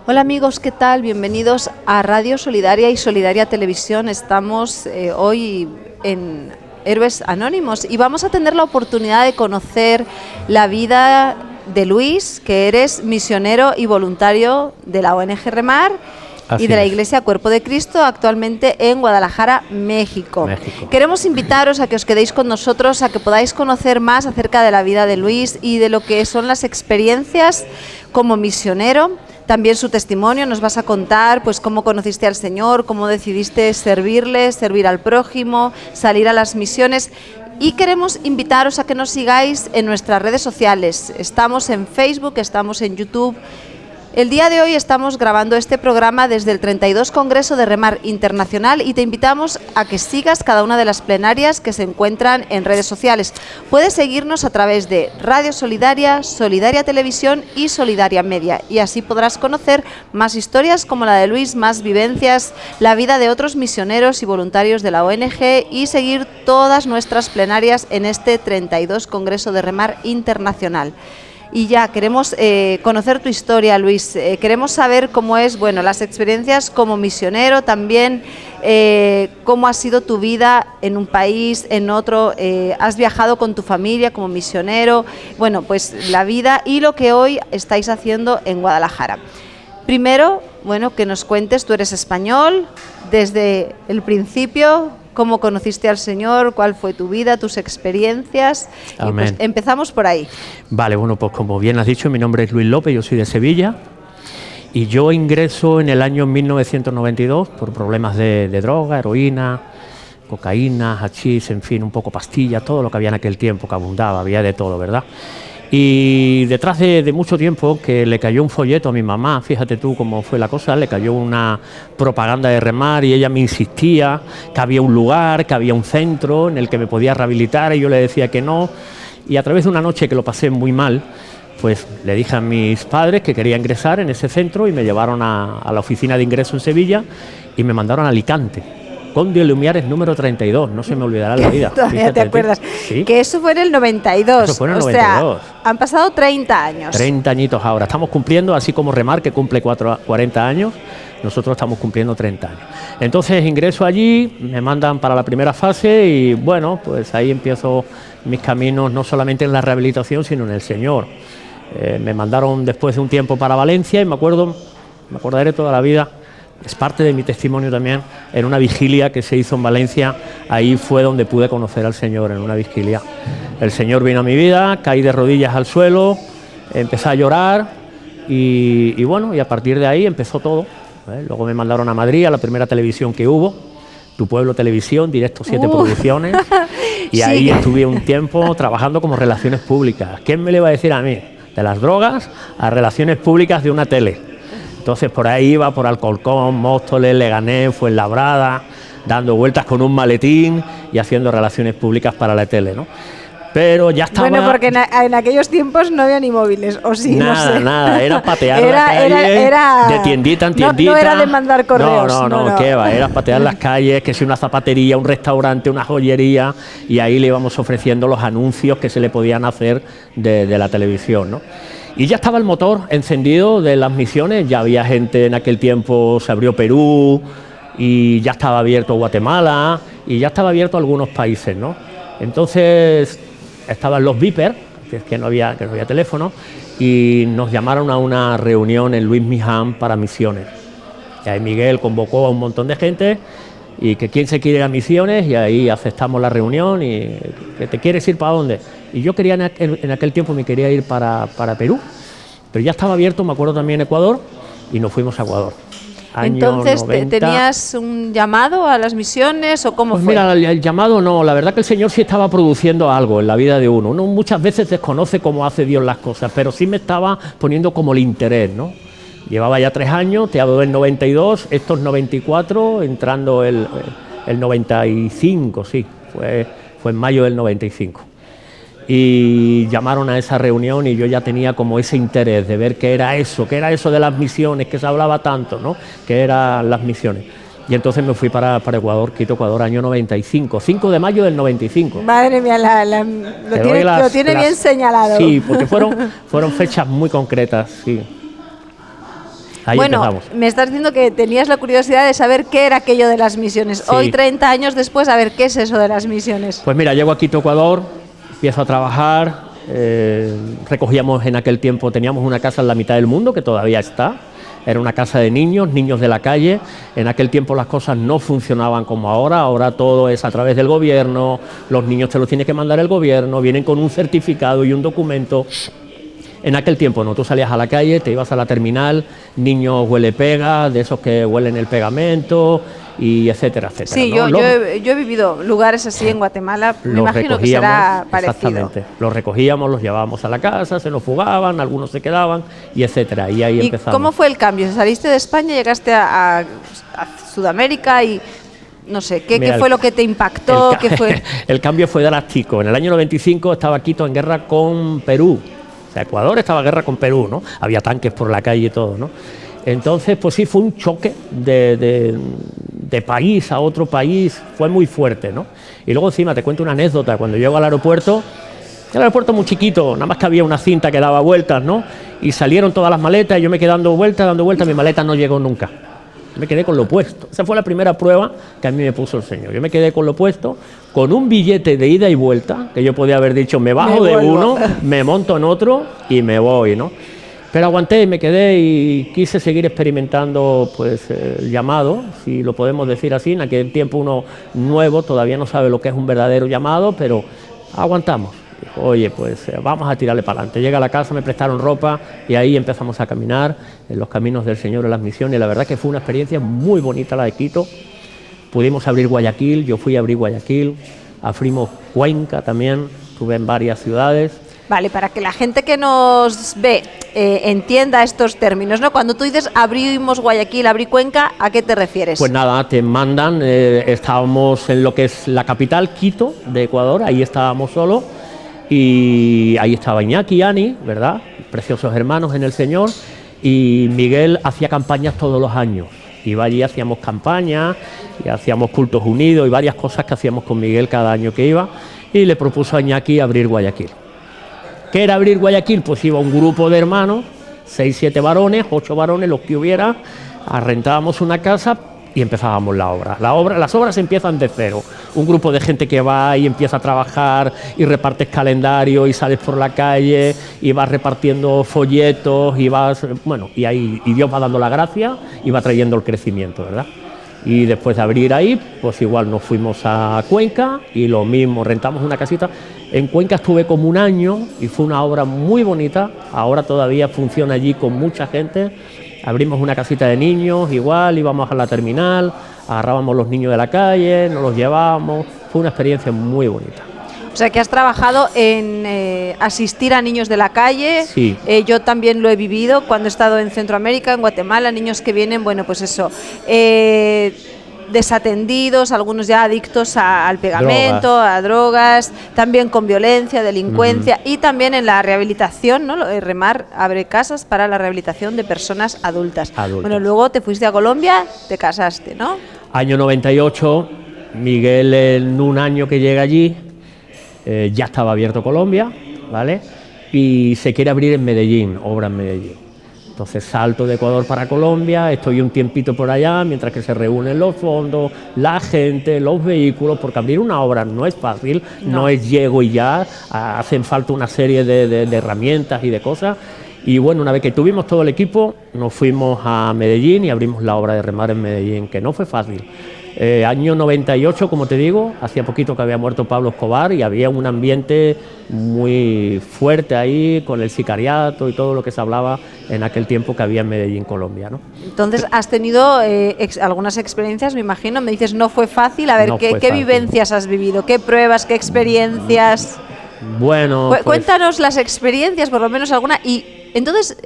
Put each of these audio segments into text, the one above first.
Hola amigos, ¿qué tal? Bienvenidos a Radio Solidaria y Solidaria Televisión. Estamos hoy en Héroes Anónimos y vamos a tener la oportunidad de conocer la vida de Luis, que eres misionero y voluntario de la ONG Remar. Así y de la Iglesia Cuerpo de Cristo, actualmente en Guadalajara, México. Queremos invitaros a que os quedéis con nosotros, a que podáis conocer más acerca de la vida de Luis y de lo que son las experiencias como misionero. También su testimonio, nos vas a contar pues cómo conociste al Señor, cómo decidiste servirle, servir al prójimo, salir a las misiones. Y queremos invitaros a que nos sigáis en nuestras redes sociales. Estamos en Facebook, estamos en YouTube. El día de hoy estamos grabando este programa desde el 32 Congreso de Remar Internacional y te invitamos a que sigas cada una de las plenarias que se encuentran en redes sociales. Puedes seguirnos a través de Radio Solidaria, Solidaria Televisión y Solidaria Media y así podrás conocer más historias como la de Luis, más vivencias, la vida de otros misioneros y voluntarios de la ONG y seguir todas nuestras plenarias en este 32 Congreso de Remar Internacional. Y ya, queremos conocer tu historia, Luis. Queremos saber cómo es, bueno, las experiencias como misionero, también cómo ha sido tu vida en un país, en otro. Has viajado con tu familia como misionero. Bueno, pues la vida y lo que hoy estáis haciendo en Guadalajara. Primero, bueno, que nos cuentes, tú eres español, desde el principio, cómo conociste al Señor, cuál fue tu vida, tus experiencias. Amén. Y pues empezamos por ahí. Vale, bueno, pues como bien has dicho, mi nombre es Luis López, yo soy de Sevilla y yo ingreso en el año 1992 por problemas de droga, heroína, cocaína, hachís, en fin, un poco pastillas, todo lo que había en aquel tiempo, que abundaba, había de todo, ¿verdad? Y detrás de mucho tiempo que le cayó un folleto a mi mamá, fíjate tú cómo fue la cosa, le cayó una propaganda de Remar y ella me insistía que había un lugar, que había un centro en el que me podía rehabilitar y yo le decía que no. Y a través de una noche que lo pasé muy mal, pues le dije a mis padres que quería ingresar en ese centro y me llevaron a la oficina de ingreso en Sevilla y me mandaron a Alicante. Conde de Lumiares número 32, no se me olvidará la vida. Todavía te acuerdas. ¿Sí? Que eso fue en el 92. Eso fue en el 92. Sea, han pasado 30 años. 30 añitos ahora. Estamos cumpliendo, así como Remar, que cumple 40 años, nosotros estamos cumpliendo 30 años. Entonces ingreso allí, me mandan para la primera fase y bueno, pues ahí empiezo mis caminos, no solamente en la rehabilitación, sino en el Señor. Me mandaron después de un tiempo para Valencia y me acordaré toda la vida. Es parte de mi testimonio también, en una vigilia que se hizo en Valencia, ahí fue donde pude conocer al Señor, en una vigilia. El Señor vino a mi vida, caí de rodillas al suelo, empecé a llorar y bueno, y a partir de ahí empezó todo. Luego me mandaron a Madrid, a la primera televisión que hubo, Tu Pueblo Televisión, Directo 7 Producciones, y ahí estuve un tiempo trabajando como relaciones públicas. ¿Quién me le iba a decir a mí? De las drogas a relaciones públicas de una tele. Entonces por ahí iba, por Alcorcón, Móstoles, Leganés, Fuenlabrada, dando vueltas con un maletín y haciendo relaciones públicas para la tele, ¿no? Pero ya estaba... Bueno, porque en aquellos tiempos no había ni móviles, o sí, nada, no sé. Nada, era patear la calle, de tiendita en tiendita. No era de mandar correos. No, qué va, era patear las calles, que si una zapatería, un restaurante, una joyería, y ahí le íbamos ofreciendo los anuncios que se le podían hacer de la televisión, ¿no? Y ya estaba el motor encendido de las misiones, ya había gente en aquel tiempo, se abrió Perú y ya estaba abierto Guatemala y ya estaba abierto algunos países, ¿no? Entonces estaban los Viper, que no había teléfono, y nos llamaron a una reunión en Luis Miján para misiones. Y ahí Miguel convocó a un montón de gente y que quién se quiere ir a misiones y ahí aceptamos la reunión y que te quieres ir para dónde. Y yo quería en aquel tiempo me quería ir para Perú, pero ya estaba abierto, me acuerdo también Ecuador y nos fuimos a Ecuador. Entonces, ¿tenías un llamado a las misiones o cómo pues fue? Mira, el llamado no, la verdad que el Señor sí estaba produciendo algo en la vida de uno. Uno muchas veces desconoce cómo hace Dios las cosas, pero sí me estaba poniendo como el interés, ¿no? Llevaba ya 3 años, te hablo del 92, estos 94, entrando el 95, sí, fue en mayo del 95. Y llamaron a esa reunión y yo ya tenía como ese interés de ver qué era eso de las misiones, que se hablaba tanto, ¿no? Que eran las misiones. Y entonces me fui para Ecuador, Quito, Ecuador, año 95, 5 de mayo del 95. Madre mía, lo tiene bien señalado. Sí, porque fueron fechas muy concretas, sí. Ahí bueno, empezamos. me estás diciendo que tenías la curiosidad de saber qué era aquello de las misiones. Sí. Hoy, 30 años después, a ver, ¿qué es eso de las misiones? Pues mira, llego a Quito, Ecuador, empiezo a trabajar, recogíamos en aquel tiempo, teníamos una casa en la mitad del mundo, que todavía está, era una casa de niños de la calle. En aquel tiempo las cosas no funcionaban como ahora todo es a través del gobierno, los niños te los tiene que mandar el gobierno, vienen con un certificado y un documento. En aquel tiempo no, tú salías a la calle, te ibas a la terminal, niños huele pega, de esos que huelen el pegamento, y etcétera, etcétera. Sí, ¿no? yo he vivido lugares así en Guatemala, me imagino que será parecido. Exactamente, los recogíamos, los llevábamos a la casa, se nos fugaban, algunos se quedaban, y etcétera, y ahí empezamos. ¿Cómo fue el cambio? Saliste de España, llegaste a Sudamérica y... No sé, ¿qué fue lo que te impactó? ¿Qué fue? El cambio fue drástico. En el año 95 estaba Quito en guerra con Perú. O sea, Ecuador estaba en guerra con Perú, ¿no? Había tanques por la calle y todo, ¿no? Entonces, pues sí, fue un choque de país a otro país, fue muy fuerte, ¿no? Y luego encima te cuento una anécdota. Cuando llego al aeropuerto, el aeropuerto muy chiquito, nada más que había una cinta que daba vueltas, ¿no? Y salieron todas las maletas y yo me quedé dando vueltas, mi maleta no llegó nunca. Me quedé con lo puesto. Esa fue la primera prueba que a mí me puso el Señor. Yo me quedé con lo puesto, con un billete de ida y vuelta, que yo podía haber dicho, me bajo de uno, me monto en otro y me voy, ¿no? Pero aguanté y me quedé y quise seguir experimentando, pues, el llamado, si lo podemos decir así. En aquel tiempo uno nuevo todavía no sabe lo que es un verdadero llamado, pero aguantamos. Oye, pues vamos a tirarle para adelante. Llegué a la casa, me prestaron ropa y ahí empezamos a caminar en los caminos del Señor en las misiones. La verdad que fue una experiencia muy bonita la de Quito. Pudimos abrir Guayaquil, yo fui a abrir Guayaquil, abrimos Cuenca también, estuve en varias ciudades. Vale, para que la gente que nos ve entienda estos términos, ¿no? Cuando tú dices abrimos Guayaquil, abrí Cuenca, ¿a qué te refieres? Pues nada, te mandan, estábamos en lo que es la capital, Quito, de Ecuador, ahí estábamos solos. Y ahí estaba Iñaki y Ani, ¿verdad? Preciosos hermanos en el Señor. Y Miguel hacía campañas todos los años. Iba allí, hacíamos campañas, y hacíamos cultos unidos y varias cosas que hacíamos con Miguel cada año que iba. Y le propuso a Iñaki abrir Guayaquil. ¿Qué era abrir Guayaquil? Pues iba un grupo de hermanos, 6, 7 varones, 8 varones, los que hubiera, rentábamos una casa y empezábamos la obra. Las obras empiezan de cero. Un grupo de gente que va y empieza a trabajar y repartes calendario y sales por la calle y vas repartiendo folletos y vas, bueno, y ahí y Dios va dando la gracia y va trayendo el crecimiento, ¿verdad? Y después de abrir ahí, pues igual nos fuimos a Cuenca y lo mismo, rentamos una casita. En Cuenca estuve como un año y fue una obra muy bonita. Ahora todavía funciona allí con mucha gente. Abrimos una casita de niños, igual, íbamos a la terminal, agarrábamos los niños de la calle, nos los llevábamos. Fue una experiencia muy bonita. O sea, que has trabajado en asistir a niños de la calle. Sí. Yo también lo he vivido cuando he estado en Centroamérica, en Guatemala, niños que vienen, bueno, pues eso, desatendidos, algunos ya adictos al pegamento, a drogas, también con violencia, delincuencia, y también en la rehabilitación, ¿no? Remar abre casas para la rehabilitación de personas adultas. Bueno, luego te fuiste a Colombia, te casaste, ¿no? Año 98, Miguel en un año que llega allí, ya estaba abierto Colombia, ¿vale? Y se quiere abrir en Medellín, obra en Medellín. Entonces salto de Ecuador para Colombia, estoy un tiempito por allá, mientras que se reúnen los fondos, la gente, los vehículos, porque abrir una obra no es fácil, no es llego y ya, hacen falta una serie de herramientas y de cosas. Y bueno, una vez que tuvimos todo el equipo, nos fuimos a Medellín y abrimos la obra de Remar en Medellín, que no fue fácil. Año 98, como te digo, hacía poquito que había muerto Pablo Escobar y había un ambiente muy fuerte ahí con el sicariato y todo lo que se hablaba en aquel tiempo que había en Medellín, Colombia, ¿no? Entonces has tenido algunas experiencias, me imagino, me dices no fue fácil, a ver, no ¿qué vivencias has vivido? ¿Qué pruebas, qué experiencias? Bueno, pues, cuéntanos las experiencias, por lo menos alguna, y entonces...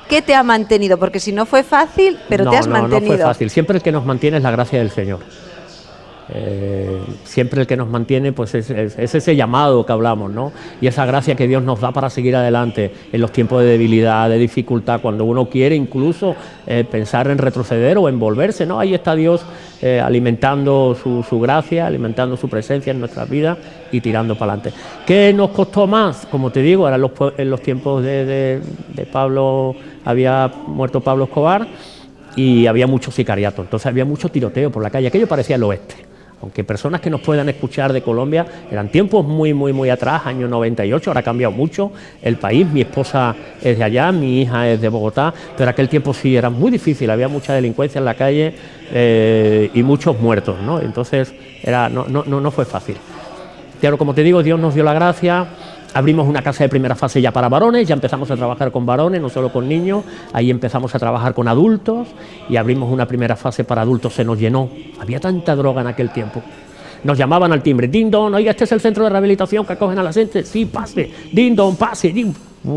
¿Qué te ha mantenido? Porque si no fue fácil, pero te has mantenido. No fue fácil. Siempre el que nos mantiene es la gracia del Señor. Siempre el que nos mantiene pues es ese llamado que hablamos, ¿no? Y esa gracia que Dios nos da para seguir adelante en los tiempos de debilidad, de dificultad, cuando uno quiere incluso pensar en retroceder o en volverse, ¿no? Ahí está Dios alimentando su gracia, alimentando su presencia en nuestras vidas y tirando para adelante. ¿Qué nos costó más? Como te digo, eran en los tiempos de Pablo, había muerto Pablo Escobar y había mucho sicariato, entonces había mucho tiroteo por la calle, aquello parecía el oeste. Aunque personas que nos puedan escuchar de Colombia, eran tiempos muy atrás, año 98, ahora ha cambiado mucho el país, mi esposa es de allá, mi hija es de Bogotá, pero aquel tiempo sí era muy difícil, había mucha delincuencia en la calle y muchos muertos, ¿no? Entonces no fue fácil. Claro, como te digo, Dios nos dio la gracia. Abrimos una casa de primera fase ya para varones, ya empezamos a trabajar con varones, no solo con niños, ahí empezamos a trabajar con adultos y abrimos una primera fase para adultos, se nos llenó, había tanta droga en aquel tiempo. Nos llamaban al timbre, ding dong, oiga, este es el centro de rehabilitación que acogen a la gente, sí, pase, ding dong, pase, ding.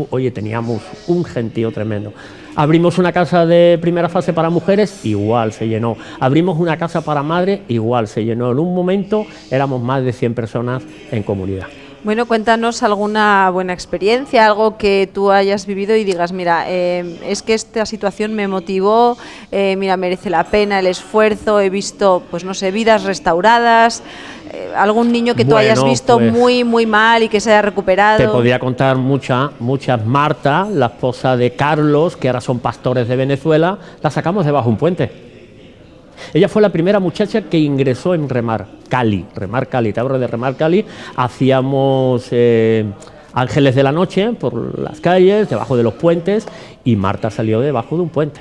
Oye, teníamos un gentío tremendo. Abrimos una casa de primera fase para mujeres, igual se llenó. Abrimos una casa para madres, igual se llenó. En un momento éramos más de 100 personas en comunidad. Bueno, cuéntanos alguna buena experiencia, algo que tú hayas vivido y digas, mira, es que esta situación me motivó, mira, merece la pena el esfuerzo, he visto, pues no sé, vidas restauradas, algún niño que tú hayas visto pues, muy mal y que se haya recuperado. Te podría contar muchas. Marta, la esposa de Carlos, que ahora son pastores de Venezuela, la sacamos debajo de un puente. Ella fue la primera muchacha que ingresó en Remar Cali, te hablo de Remar Cali, hacíamos ángeles de la noche por las calles, debajo de los puentes, y Marta salió debajo de un puente.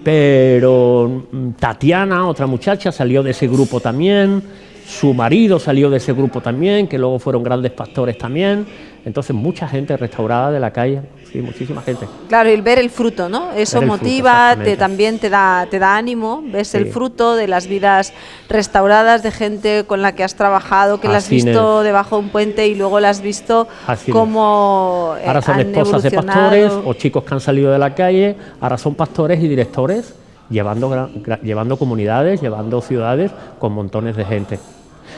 Pero Tatiana, otra muchacha, salió de ese grupo también, su marido salió de ese grupo también, que luego fueron grandes pastores también. Entonces mucha gente restaurada de la calle, sí, muchísima gente. Claro, y ver el fruto, ¿no? Eso motiva, también te da ánimo, ves el fruto de las vidas restauradas de gente con la que has trabajado, que la has visto debajo de un puente y luego la has visto como ahora son esposas de pastores o chicos que han salido de la calle, ahora son pastores y directores llevando comunidades, llevando ciudades con montones de gente.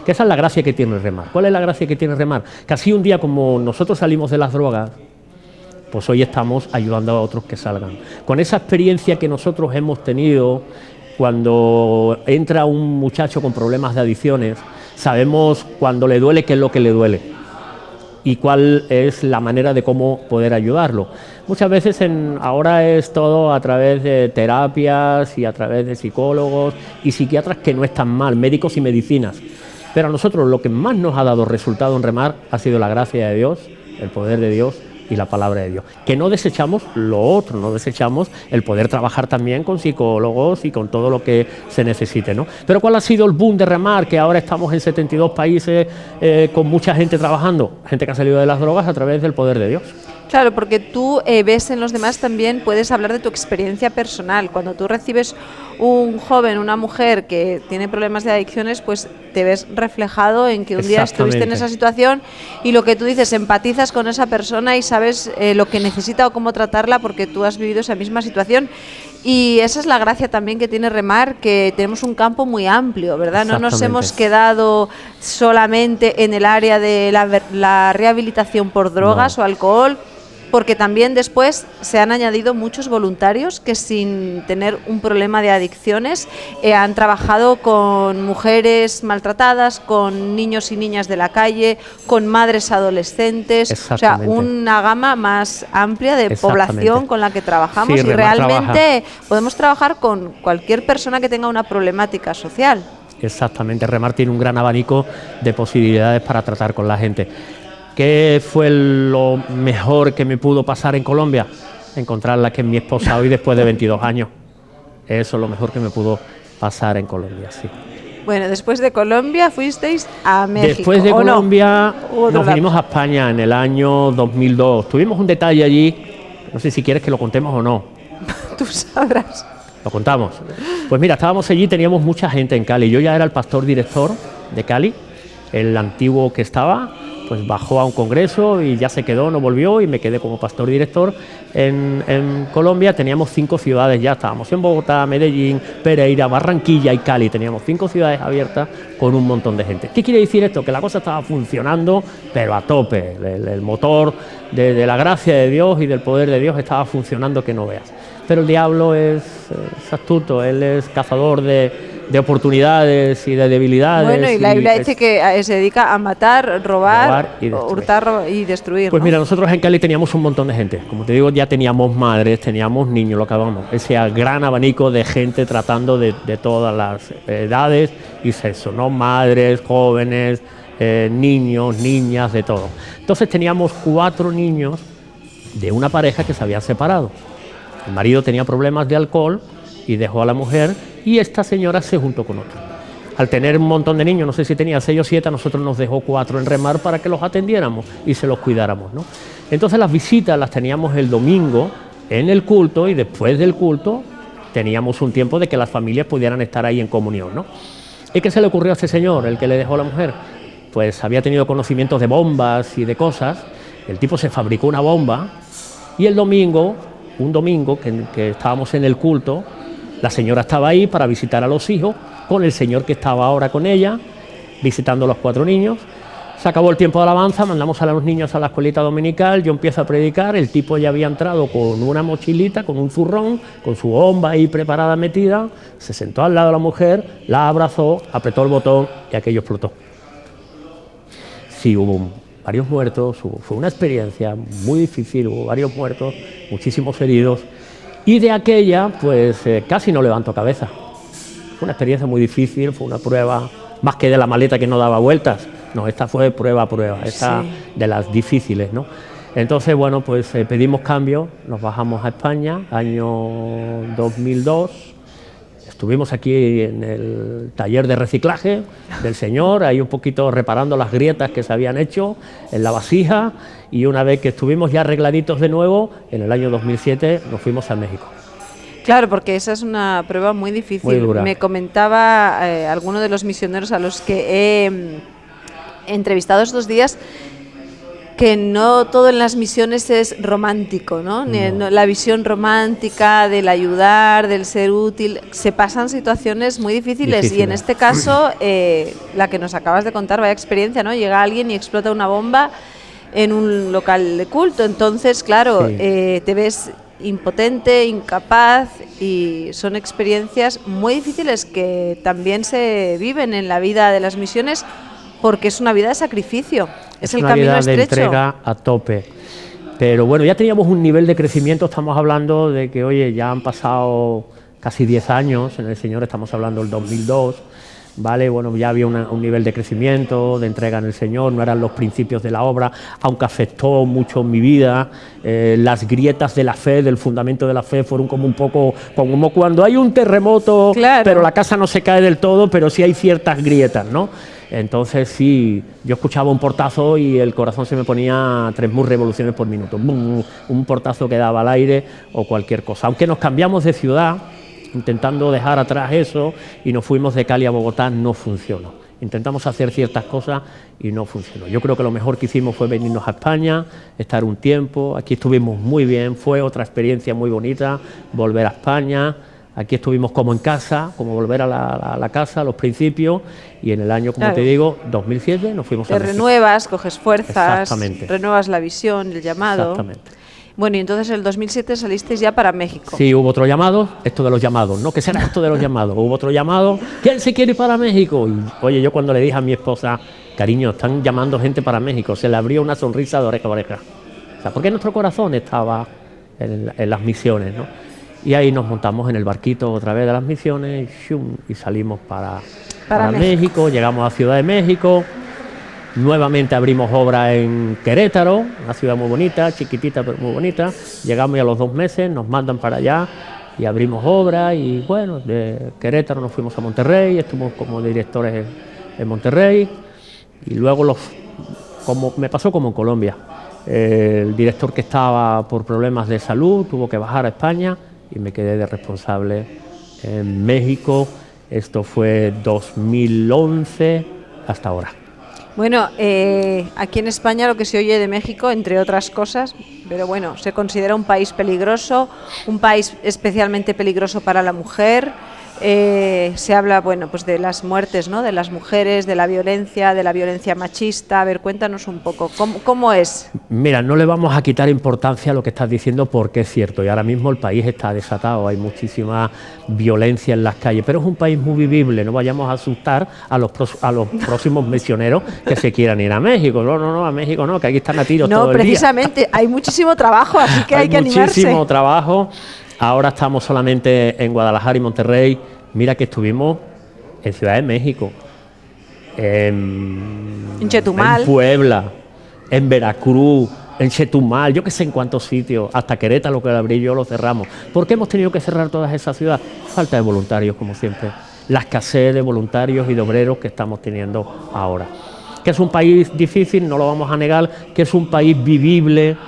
Que esa es la gracia que tiene Remar. ¿Cuál es la gracia que tiene Remar? Que así un día como nosotros salimos de las drogas, pues hoy estamos ayudando a otros que salgan. Con esa experiencia que nosotros hemos tenido, cuando entra un muchacho con problemas de adicciones, sabemos cuando le duele qué es lo que le duele y cuál es la manera de cómo poder ayudarlo. Muchas veces ahora es todo a través de terapias y a través de psicólogos y psiquiatras, que no están mal, médicos y medicinas. Pero a nosotros lo que más nos ha dado resultado en Remar ha sido la gracia de Dios, el poder de Dios y la palabra de Dios. Que no desechamos lo otro, no desechamos el poder trabajar también con psicólogos y con todo lo que se necesite, ¿no? Pero ¿cuál ha sido el boom de Remar? Que ahora estamos en 72 países con mucha gente trabajando, gente que ha salido de las drogas a través del poder de Dios. Claro, porque tú ves en los demás también, puedes hablar de tu experiencia personal. Cuando tú recibes un joven, una mujer que tiene problemas de adicciones, pues te ves reflejado en que un día estuviste en esa situación y lo que tú dices, empatizas con esa persona y sabes lo que necesita o cómo tratarla porque tú has vivido esa misma situación. Y esa es la gracia también que tiene Remar, que tenemos un campo muy amplio, ¿verdad? No nos hemos quedado solamente en el área de la rehabilitación por drogas o alcohol, porque también después se han añadido muchos voluntarios que sin tener un problema de adicciones han trabajado con mujeres maltratadas, con niños y niñas de la calle, con madres adolescentes, o sea, una gama más amplia de población con la que trabajamos, y realmente podemos trabajar con cualquier persona que tenga una problemática social. Exactamente, Remar tiene un gran abanico de posibilidades para tratar con la gente. ¿Qué fue lo mejor que me pudo pasar en Colombia? Encontrarla, que es mi esposa hoy después de 22 años. Eso es lo mejor que me pudo pasar en Colombia, sí. Bueno, después de Colombia fuisteis a México. Después de Colombia nos vinimos a España en el año 2002. Tuvimos un detalle allí, no sé si quieres que lo contemos o no. Tú sabrás. Lo contamos. Pues mira, estábamos allí, teníamos mucha gente en Cali. Yo ya era el pastor director de Cali, el antiguo que estaba. pues bajó a un congreso y ya se quedó, no volvió, y me quedé como pastor director en Colombia. Teníamos 5 ciudades ya, estábamos en Bogotá, Medellín, Pereira, Barranquilla y Cali. Teníamos 5 ciudades abiertas con un montón de gente. ¿Qué quiere decir esto? Que la cosa estaba funcionando, pero a tope. El motor de la gracia de Dios y del poder de Dios estaba funcionando que no veas. Pero el diablo es astuto, él es cazador de oportunidades y de debilidades. Bueno, y la Biblia dice que se dedica a matar, robar hurtar y destruir. Pues ¿no? mira, nosotros en Cali teníamos un montón de gente. Como te digo, ya teníamos madres, teníamos niños, lo que hablamos. Ese gran abanico de gente tratando de todas las edades y sexo, ¿no? Madres, jóvenes, niños, niñas, de todo. Entonces teníamos 4 niños de una pareja que se había separado. El marido tenía problemas de alcohol y dejó a la mujer, y esta señora se juntó con otro. Al tener un montón de niños, no sé si tenía 6 o 7, a nosotros nos dejó 4 en Remar para que los atendiéramos y se los cuidáramos, ¿no? Entonces las visitas las teníamos el domingo en el culto, y después del culto teníamos un tiempo de que las familias pudieran estar ahí en comunión, ¿no? ¿Y qué se le ocurrió a este señor, el que le dejó a la mujer? Pues había tenido conocimientos de bombas y de cosas. El tipo se fabricó una bomba, y el domingo, un domingo que estábamos en el culto, la señora estaba ahí para visitar a los hijos, con el señor que estaba ahora con ella, visitando a los 4 niños. Se acabó el tiempo de alabanza, mandamos a los niños a la escuelita dominical, yo empiezo a predicar, el tipo ya había entrado con una mochilita, con un zurrón, con su bomba ahí preparada, metida, se sentó al lado de la mujer, la abrazó, apretó el botón y aquello explotó. Sí, hubo varios muertos, fue una experiencia muy difícil, hubo varios muertos, muchísimos heridos, y de aquella pues casi no levanto cabeza. Fue una experiencia muy difícil, fue una prueba, más que de la maleta que no daba vueltas, no, esta fue prueba a prueba, esta sí, de las difíciles, ¿no? Entonces, bueno, pues pedimos cambio, nos bajamos a España, año 2002, estuvimos aquí en el taller de reciclaje del Señor, ahí un poquito reparando las grietas que se habían hecho en la vasija, y una vez que estuvimos ya arregladitos de nuevo, en el año 2007 nos fuimos a México. Claro, porque esa es una prueba muy difícil. Muy dura. Me comentaba alguno de los misioneros a los que he entrevistado estos días que no todo en las misiones es romántico, ¿no? No. La visión romántica del ayudar, del ser útil, se pasan situaciones muy difíciles. Y en este caso, la que nos acabas de contar, vaya experiencia, ¿no? Llega alguien y explota una bomba en un local de culto, entonces, claro, sí, te ves impotente, incapaz, y son experiencias muy difíciles que también se viven en la vida de las misiones, porque es una vida de sacrificio, es el camino estrecho. De entrega a tope. Pero bueno, ya teníamos un nivel de crecimiento, estamos hablando de que, oye, ya han pasado casi 10 años en el Señor, estamos hablando del 2002, ¿vale? Bueno, ya había un nivel de crecimiento, de entrega en el Señor, no eran los principios de la obra, aunque afectó mucho mi vida. Las grietas de la fe, del fundamento de la fe, fueron como un poco, como cuando hay un terremoto, claro, pero la casa no se cae del todo, pero sí hay ciertas grietas, ¿no? Entonces sí, yo escuchaba un portazo y el corazón se me ponía a 3.000 revoluciones por minuto, un portazo que daba al aire o cualquier cosa. Aunque nos cambiamos de ciudad, intentando dejar atrás eso, y nos fuimos de Cali a Bogotá, no funcionó. Intentamos hacer ciertas cosas y no funcionó. Yo creo que lo mejor que hicimos fue venirnos a España, estar un tiempo, aquí estuvimos muy bien, fue otra experiencia muy bonita, volver a España, aquí estuvimos como en casa, como volver a la casa, a los principios, y en el año, como te digo, 2007 nos fuimos a México. Te renuevas, coges fuerzas, exactamente, renuevas la visión, el llamado. Exactamente. Bueno, y entonces en el 2007 salisteis ya para México. Sí, hubo otro llamado, esto de los llamados, ¿no? ¿Qué será esto de los llamados? Hubo otro llamado, ¿quién se quiere ir para México? Y, oye, yo cuando le dije a mi esposa, cariño, están llamando gente para México, se le abrió una sonrisa de oreja a oreja. O sea, porque nuestro corazón estaba en las misiones, ¿no? Y ahí nos montamos en el barquito otra vez de las misiones y salimos para México, llegamos a Ciudad de México. Nuevamente abrimos obra en Querétaro, una ciudad muy bonita, chiquitita pero muy bonita. Llegamos y a los 2 meses nos mandan para allá y abrimos obra, y bueno, de Querétaro nos fuimos a Monterrey, estuvimos como directores en Monterrey, y luego como me pasó como en Colombia, el director que estaba por problemas de salud tuvo que bajar a España y me quedé de responsable en México. Esto fue 2011 hasta ahora. Bueno, aquí en España lo que se oye de México, entre otras cosas, pero bueno, se considera un país peligroso, un país especialmente peligroso para la mujer. Se habla, bueno, pues de las muertes, ¿no?, de las mujeres, de la violencia machista. A ver, cuéntanos un poco, ¿cómo es? Mira, no le vamos a quitar importancia a lo que estás diciendo porque es cierto, y ahora mismo el país está desatado, hay muchísima violencia en las calles, pero es un país muy vivible, no vayamos a asustar a los próximos misioneros que se quieran ir a México. No, a México no, que aquí están a tiros todo el día. No, precisamente, hay muchísimo trabajo, así que hay que animarse. Muchísimo trabajo. Ahora estamos solamente en Guadalajara y Monterrey. Mira que estuvimos en Ciudad de México, en Chetumal, en Puebla, en Veracruz, en Chetumal, yo que sé en cuántos sitios, hasta Querétaro, que lo abrí yo, lo cerramos. ¿Por qué hemos tenido que cerrar todas esas ciudades? Falta de voluntarios, como siempre. La escasez de voluntarios y de obreros que estamos teniendo ahora. Que es un país difícil, no lo vamos a negar, que es un país vivible,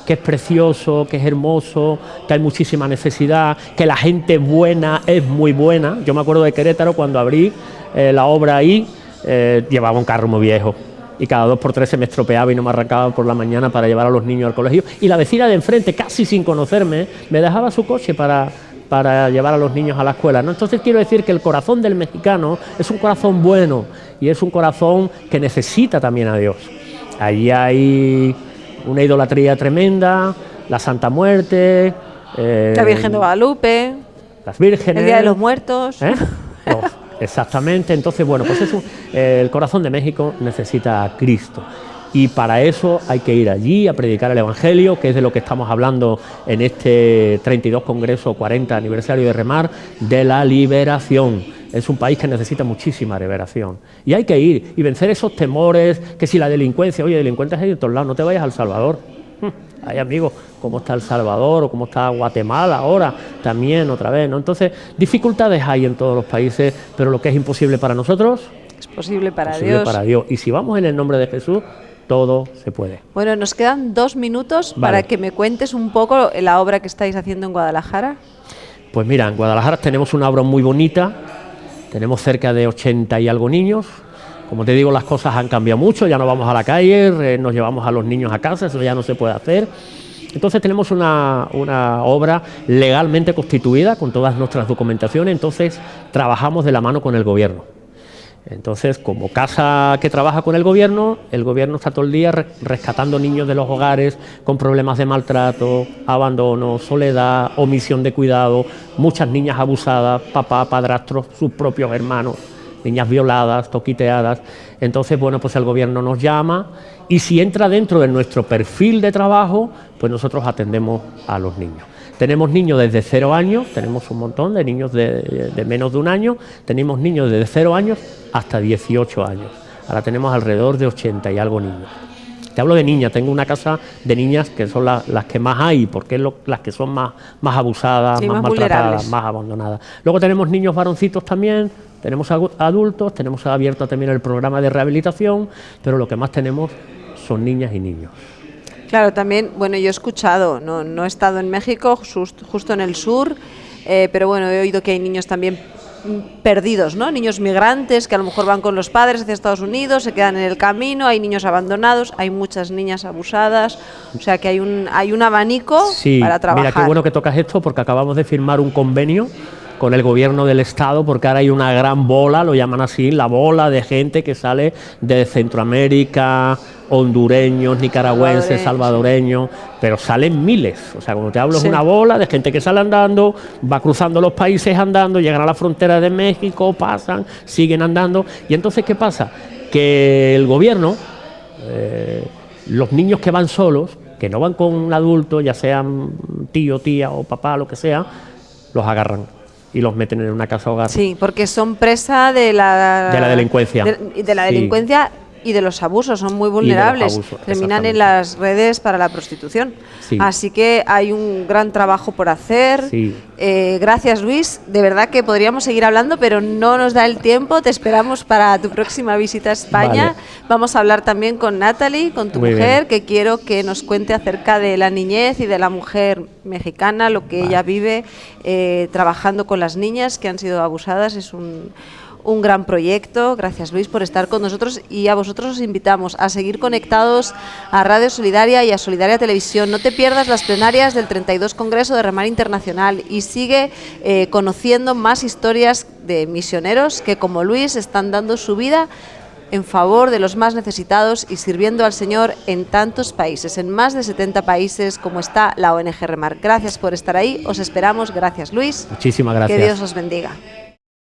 que es precioso, que es hermoso, que hay muchísima necesidad, que la gente buena es muy buena. Yo me acuerdo de Querétaro cuando abrí la obra ahí, llevaba un carro muy viejo y cada 2 por 3 se me estropeaba y no me arrancaba por la mañana para llevar a los niños al colegio. Y la vecina de enfrente, casi sin conocerme, me dejaba su coche para llevar a los niños a la escuela, ¿no? Entonces quiero decir que el corazón del mexicano es un corazón bueno y es un corazón que necesita también a Dios. Allí hay una idolatría tremenda, la Santa Muerte, la Virgen de Guadalupe, las vírgenes, el Día de los Muertos. Oh, exactamente. Entonces, bueno, pues el corazón de México necesita a Cristo. Y para eso hay que ir allí a predicar el Evangelio, que es de lo que estamos hablando en este 32 Congreso 40 aniversario de Remar, de la liberación. Es un país que necesita muchísima liberación. Y hay que ir y vencer esos temores, que si la delincuencia, oye, delincuentes hay de todos lados, no te vayas a El Salvador. Hay amigos, cómo está El Salvador o cómo está Guatemala ahora, también otra vez, ¿no? Entonces, dificultades hay en todos los países, pero lo que es imposible para nosotros, es posible para Dios. Y si vamos en el nombre de Jesús, todo se puede. Bueno, nos quedan 2 minutos para que me cuentes un poco la obra que estáis haciendo en Guadalajara. Pues mira, en Guadalajara tenemos una obra muy bonita, tenemos cerca de 80 y algo niños. Como te digo, las cosas han cambiado mucho, ya no vamos a la calle, nos llevamos a los niños a casa, eso ya no se puede hacer. Entonces tenemos una obra legalmente constituida con todas nuestras documentaciones, entonces trabajamos de la mano con el gobierno. Entonces, como casa que trabaja con el gobierno está todo el día rescatando niños de los hogares con problemas de maltrato, abandono, soledad, omisión de cuidado, muchas niñas abusadas, papá, padrastros, sus propios hermanos, niñas violadas, toquiteadas. Entonces, bueno, pues el gobierno nos llama y si entra dentro de nuestro perfil de trabajo, pues nosotros atendemos a los niños. Tenemos niños desde 0 años, tenemos un montón de niños de menos de 1 año, tenemos niños desde 0 años hasta 18 años. Ahora tenemos alrededor de 80 y algo niños. Te hablo de niñas, tengo una casa de niñas que son las que más hay, porque es las que son más abusadas, más maltratadas, más abandonadas. Luego tenemos niños varoncitos también, tenemos adultos, tenemos abierto también el programa de rehabilitación, pero lo que más tenemos son niñas y niños. Claro, también, bueno, yo he escuchado, no he estado en México, justo en el sur, pero bueno, he oído que hay niños también perdidos, ¿no? Niños migrantes que a lo mejor van con los padres hacia Estados Unidos, se quedan en el camino, hay niños abandonados, hay muchas niñas abusadas, o sea que hay un abanico para trabajar. Mira, qué bueno que tocas esto porque acabamos de firmar un convenio con el gobierno del estado, porque ahora hay una gran bola, lo llaman así, la bola de gente que sale de Centroamérica, hondureños, nicaragüenses, salvadoreños, pero salen miles. O sea, cuando te hablo es una bola de gente que sale andando, va cruzando los países andando, llegan a la frontera de México, pasan, siguen andando. Y entonces, ¿qué pasa? Que el gobierno, los niños que van solos, que no van con un adulto, ya sean tío, tía o papá, lo que sea, los agarran y los meten en una casa hogar. Sí, porque son presa de la delincuencia. De la delincuencia y de los abusos, son muy vulnerables, terminan en las redes para la prostitución. Sí. Así que hay un gran trabajo por hacer. Sí. Gracias, Luis, de verdad que podríamos seguir hablando, pero no nos da el tiempo, te esperamos para tu próxima visita a España. Vale. Vamos a hablar también con Natalie, con tu mujer, que quiero que nos cuente acerca de la niñez y de la mujer mexicana, lo que ella vive trabajando con las niñas que han sido abusadas. Es un gran proyecto. Gracias, Luis, por estar con nosotros, y a vosotros os invitamos a seguir conectados a Radio Solidaria y a Solidaria Televisión. No te pierdas las plenarias del 32 Congreso de Remar Internacional y sigue conociendo más historias de misioneros que, como Luis, están dando su vida en favor de los más necesitados y sirviendo al Señor en tantos países, en más de 70 países, como está la ONG Remar. Gracias por estar ahí, os esperamos. Gracias, Luis. Muchísimas gracias. Que Dios os bendiga.